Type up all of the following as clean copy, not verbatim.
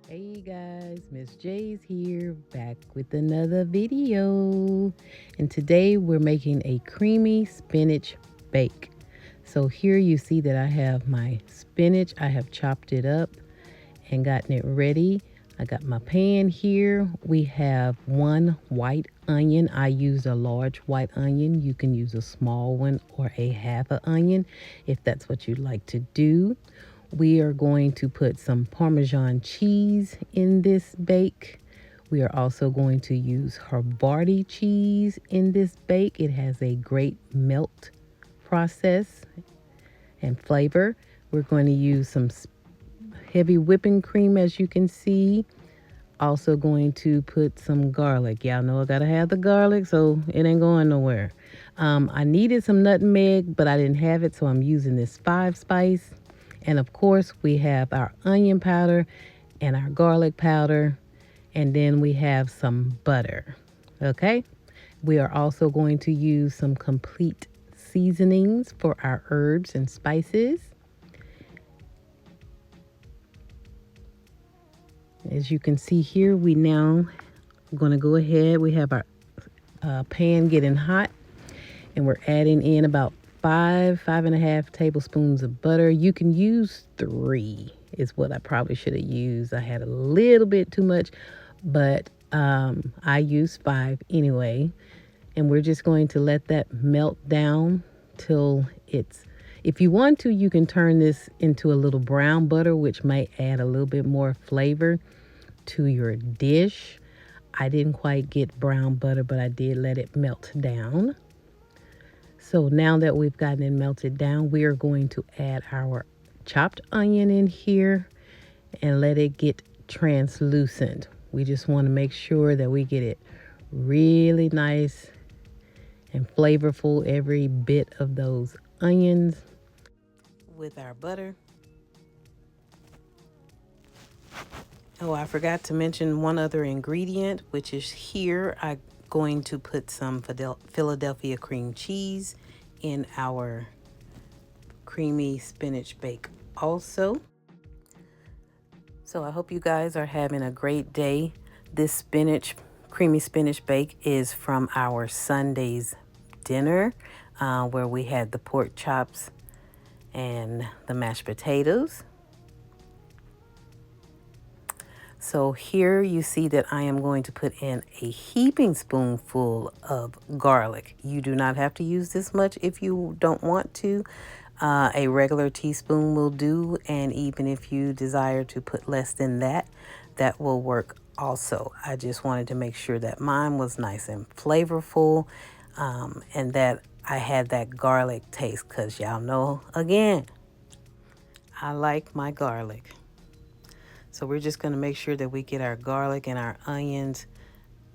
Hey guys, Miss J's here, back with another video. And today we're making a creamy spinach bake. So here you see that I have my spinach. I have chopped it up and gotten it ready. I got my pan here. We have one white onion. I used a large white onion. You can use a small one or a half an onion if that's what you'd like to do. We are going to put some Parmesan cheese in this bake. We are also going to use Havarti cheese in this bake. It has a great melt process and flavor. We're going to use some heavy whipping cream, as you can see. Also going to put some garlic. Y'all know I gotta have the garlic, so it ain't going nowhere. I needed some nutmeg, but I didn't have it, so I'm using this 5-spice. And of course, we have our onion powder and our garlic powder. And then we have some butter. Okay? We are also going to use some complete seasonings for our herbs and spices. As you can see here, we now going to go ahead. We have our pan getting hot, and we're adding in about 5.5 tablespoons of butter. You can use 3 is what I probably should have used. I had a little bit too much, but I used 5 anyway. And we're just going to let that melt down till if you want to, you can turn this into a little brown butter, which might add a little bit more flavor to your dish. I didn't quite get brown butter, but I did let it melt down. So now that we've gotten it melted down, we are going to add our chopped onion in here and let it get translucent. We just want to make sure that we get it really nice and flavorful, every bit of those onions with our butter. Oh, I forgot to mention one other ingredient, which is here. I'm going to put some Philadelphia cream cheese in our creamy spinach bake also. So I hope you guys are having a great day. This creamy spinach bake is from our Sunday's dinner, where we had the pork chops and the mashed potatoes. So here you see that I am going to put in a heaping spoonful of garlic. You do not have to use this much if you don't want to. A regular teaspoon will do, and even if you desire to put less than that, that will work also. I just wanted to make sure that mine was nice and flavorful, and that I had that garlic taste, because y'all know, again, I like my garlic. So we're just going to make sure that we get our garlic and our onions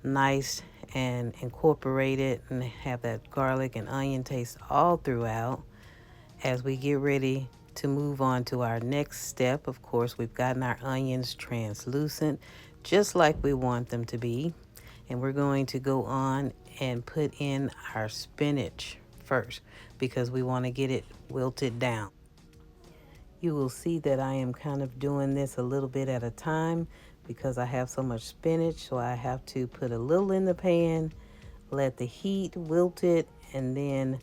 nice and incorporated and have that garlic and onion taste all throughout as we get ready to move on to our next step. Of course, we've gotten our onions translucent, just like we want them to be. And we're going to go on and put in our spinach first because we want to get it wilted down. You will see that I am kind of doing this a little bit at a time because I have so much spinach, so I have to put a little in the pan, let the heat wilt it, and then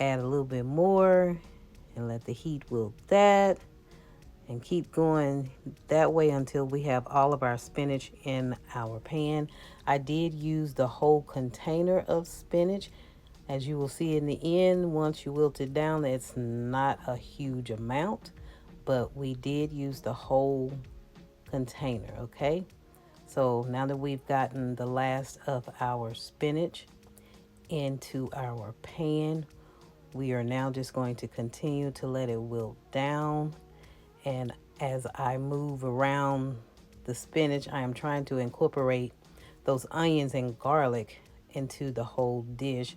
add a little bit more and let the heat wilt that, and keep going that way until we have all of our spinach in our pan. I did use the whole container of spinach. As you will see in the end, once you wilt it down, it's not a huge amount, but we did use the whole container, okay? So now that we've gotten the last of our spinach into our pan, we are now just going to continue to let it wilt down. And as I move around the spinach, I am trying to incorporate those onions and garlic into the whole dish.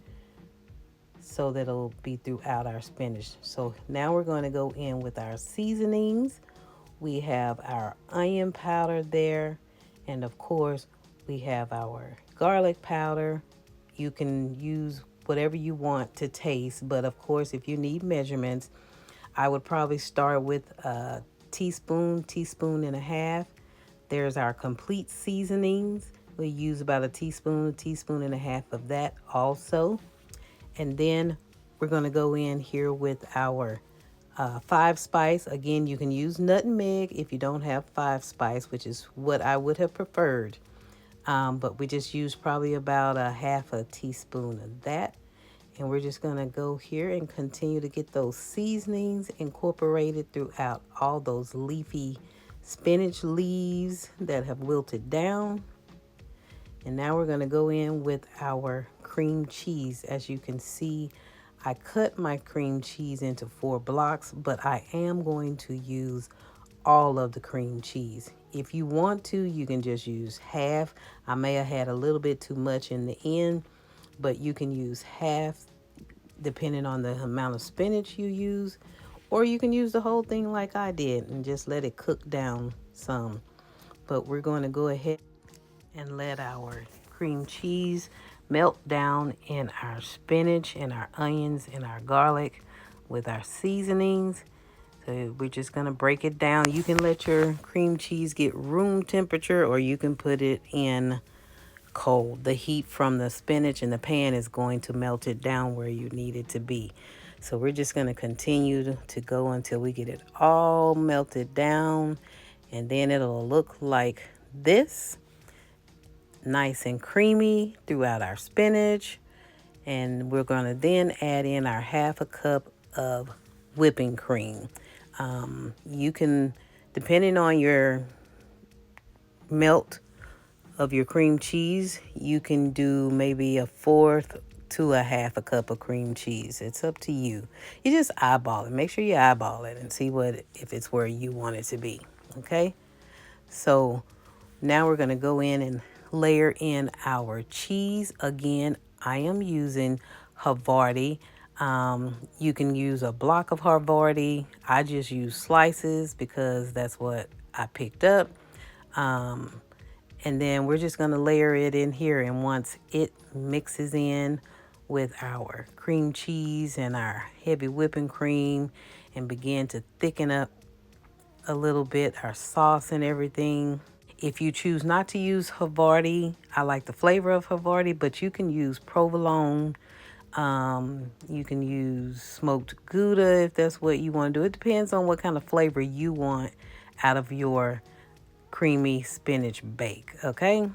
So so that it'll be throughout our spinach. So now we're going to go in with our seasonings. We have our onion powder there, and of course we have our garlic powder. You can use whatever you want to taste, but of course if you need measurements, I would probably start with a teaspoon and a half. There's our complete seasonings. We use about a teaspoon and a half of that also. And then we're going to go in here with our 5 spice. Again, you can use nutmeg if you don't have 5 spice, which is what I would have preferred. But we just use probably about a half a teaspoon of that. And we're just going to go here and continue to get those seasonings incorporated throughout all those leafy spinach leaves that have wilted down. And now we're going to go in with our cream cheese. As you can see, I cut my cream cheese into 4 blocks, but I am going to use all of the cream cheese. If you want to, you can just use half. I may have had a little bit too much in the end, but you can use half depending on the amount of spinach you use, or you can use the whole thing like I did and just let it cook down some. But we're going to go ahead and let our cream cheese melt down in our spinach and our onions and our garlic with our seasonings. So we're just going to break it down. You can let your cream cheese get room temperature, or you can put it in cold. The heat from the spinach in the pan is going to melt it down where you need it to be. So we're just going to continue to go until we get it all melted down, and then it'll look like this, nice and creamy throughout our spinach. And we're going to then add in our half a cup of whipping cream. You can, depending on your melt of your cream cheese, you can do maybe a fourth to a half a cup of cream cheese. It's up to you. You just eyeball it. Make sure you eyeball it and see if it's where you want it to be. Okay. So now we're going to go in and layer in our cheese. Again, I am using Havarti. You can use a block of Havarti. I just use slices because that's what I picked up. And then we're just going to layer it in here. And once it mixes in with our cream cheese and our heavy whipping cream and begin to thicken up a little bit, our sauce and everything. If you choose not to use Havarti, I like the flavor of Havarti, but you can use provolone. You can use smoked Gouda if that's what you want to do. It depends on what kind of flavor you want out of your creamy spinach bake, okay?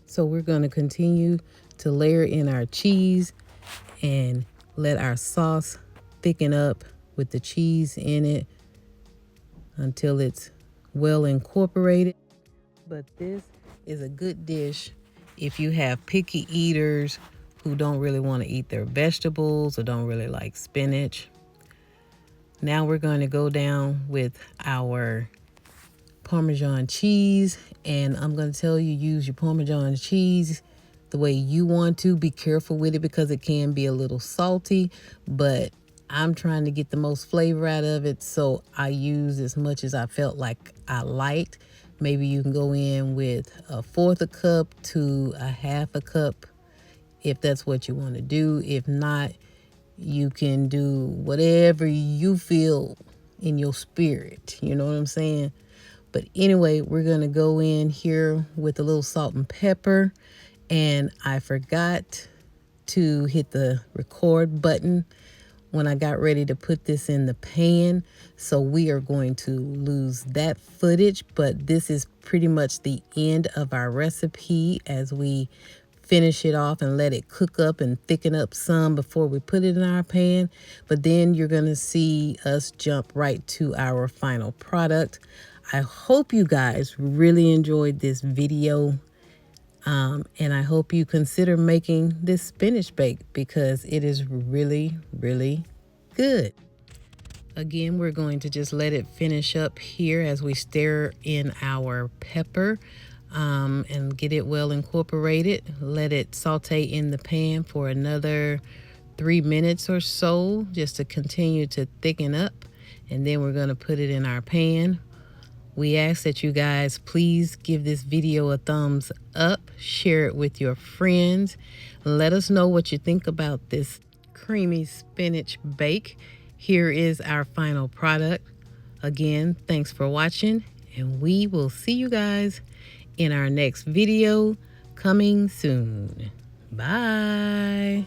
So we're going to continue to layer in our cheese and let our sauce thicken up with the cheese in it until it's well incorporated. But this is a good dish if you have picky eaters who don't really want to eat their vegetables or don't really like spinach. Now we're going to go down with our Parmesan cheese, and I'm going to tell you, use your Parmesan cheese the way you want to. Be careful with it because it can be a little salty, but I'm trying to get the most flavor out of it, so I use as much as I felt like I liked. Maybe you can go in with a fourth a cup to a half a cup if that's what you want to do. If not, you can do whatever you feel in your spirit. You know what I'm saying? But anyway, we're going to go in here with a little salt and pepper. And I forgot to hit the record button when I got ready to put this in the pan. So we are going to lose that footage. But this is pretty much the end of our recipe as we finish it off and let it cook up and thicken up some before we put it in our pan. But then you're going to see us jump right to our final product. I hope you guys really enjoyed this video. And I hope you consider making this spinach bake because it is really, really good. Again, we're going to just let it finish up here as we stir in our pepper and get it well incorporated. Let it saute in the pan for another 3 minutes or so just to continue to thicken up. And then we're going to put it in our pan. We ask that you guys please give this video a thumbs up, share it with your friends. Let us know what you think about this creamy spinach bake. Here is our final product. Again, thanks for watching, and we will see you guys in our next video coming soon. Bye.